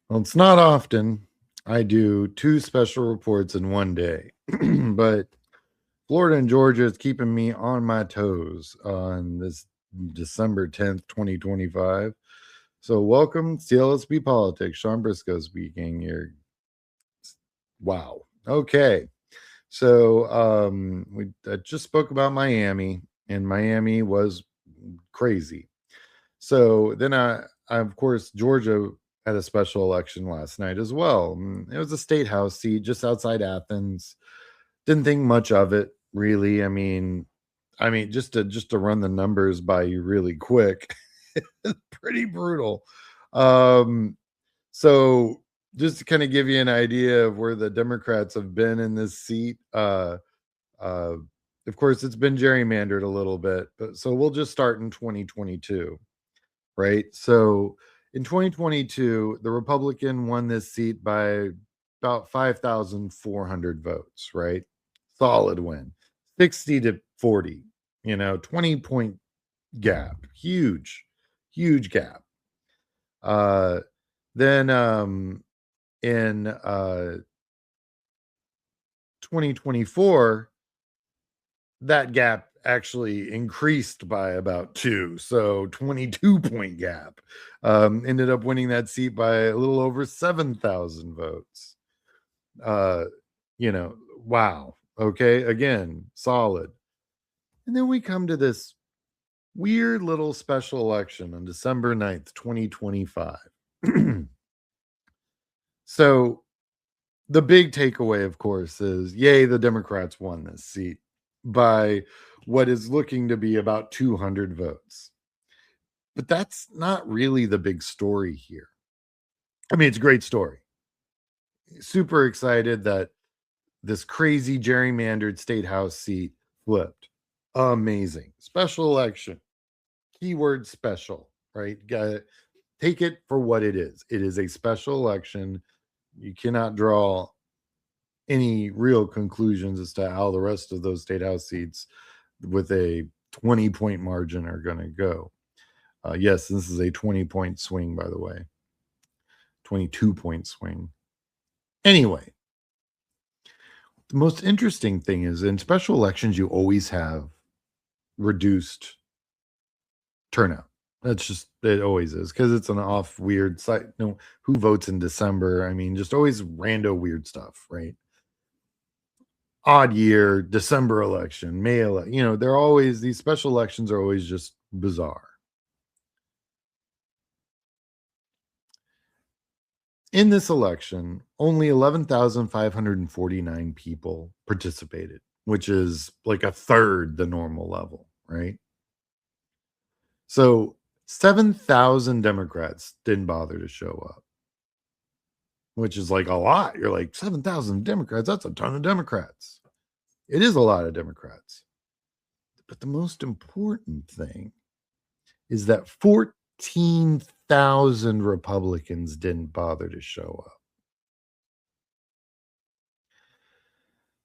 Well, it's not often I do two special reports in one day, but Florida and Georgia is keeping me on my toes on this December 10th, 2025. So, welcome, CLSB Politics. Sean Briscoe speaking here. Wow. Okay. So, I just spoke about Miami, and Miami was crazy. So then of course, Georgia had a special election last night as well. It was a state house seat just outside Athens. Didn't think much of it, really. I mean, just to run the numbers by you really quick, pretty brutal. Um, so just to kind of give you an idea of where the Democrats have been in this seat, uh, of course, it's been gerrymandered a little bit, but so we'll just start in 2022. Right? So in 2022, the Republican won this seat by about 5,400 votes, right? Solid win. 60 to 40, 20-point gap. Huge, huge gap. Uh, then in 2024, that gap actually increased by about two. So 22-point gap. Ended up winning that seat by a little over 7,000 votes. Uh, wow. Okay. Again, solid. And then we come to this weird little special election on December 9th, 2025. So the big takeaway, of course, is yay, the Democrats won this seat by what is looking to be about 200 votes. But that's not really the big story here. I mean, it's a great story. Super excited that this crazy gerrymandered state house seat flipped. Amazing. Special election. Keyword special, right? Take it for what it is. It is a special election. You cannot draw any real conclusions as to how the rest of those state house seats with a 20-point margin are going to go. Yes, this is a 20-point swing, by the way. 22-point swing. Anyway, the most interesting thing is in special elections, you always have reduced turnout. That's just, it always is because it's an off weird site. Who votes in December? I mean, just always rando weird stuff, right? Odd year, December election, May election. They're always, these special elections are always just bizarre. In this election, only 11,549 people participated, which is like a third the normal level, right? So 7,000 Democrats didn't bother to show up, which is like a lot. You're like, 7,000 Democrats, that's a ton of Democrats. It is a lot of Democrats. But the most important thing is that 14,000 Republicans didn't bother to show up.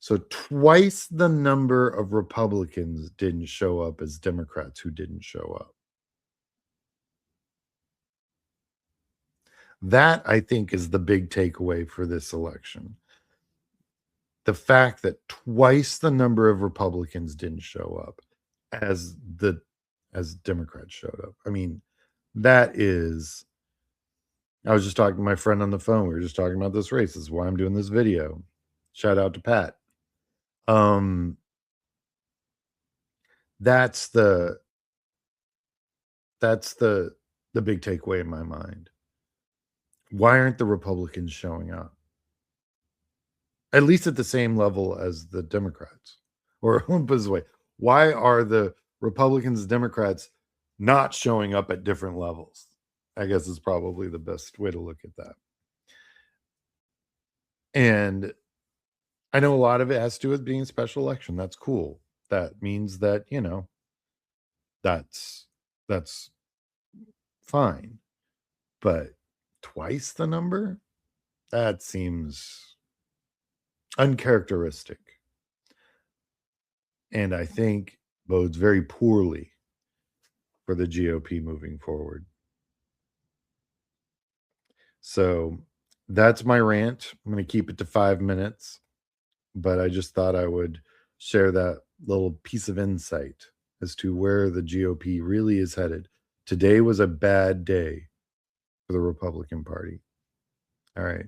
So twice the number of Republicans didn't show up as Democrats who didn't show up. That, I think, is the big takeaway for this election. The fact that twice the number of Republicans didn't show up as Democrats showed up. I mean, that is, I was just talking to my friend on the phone. We were just talking about this race. This is why I'm doing this video. Shout out to Pat. That's the big takeaway in my mind. Why aren't the Republicans showing up? At least at the same level as the Democrats. Or put this way, why are the Republicans and Democrats not showing up at different levels? I guess is probably the best way to look at that. And I know a lot of it has to do with being a special election. That's cool. That means that, that's fine. But twice the number? That seems uncharacteristic. And I think bodes very poorly for the GOP moving forward. So that's my rant. I'm going to keep it to 5 minutes, but I just thought I would share that little piece of insight as to where the GOP really is headed. Today was a bad day for the Republican Party. All right.